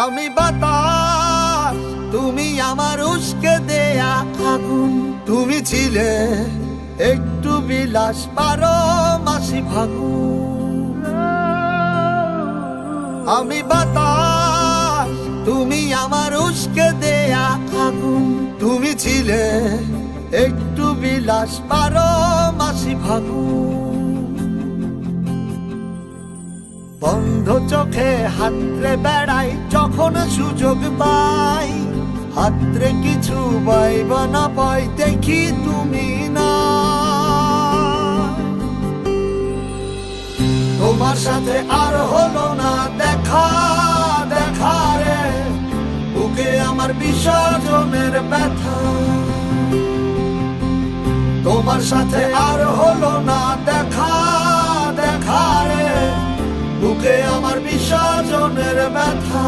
আমি বাতাস, তুমি আমার উস্কে দেয়া আগুন। তুমি ছিলে একটু বিলাস, 12 মাসি ফাগুন। আমি বাতাস, তুমি আমার উস্কে দেয়া আগুন। তুমি ছিলে একটু বিলাস, 12 মাসি ফাগুন। বন্ধ চোখে হাতরে বেড়াই যখন সুযোগ পাই, হাতরে কিছু পাইব না পাই, দেখি তুমি না। তোমার সাথে আর হলো না দেখা, দেখা রে বুকে আমার বিসর্জনের ব্যথা। তোমার সাথে আর হলো না দেখা, দেখা রে বুকে আমার বিসর্জনের ব্যথা।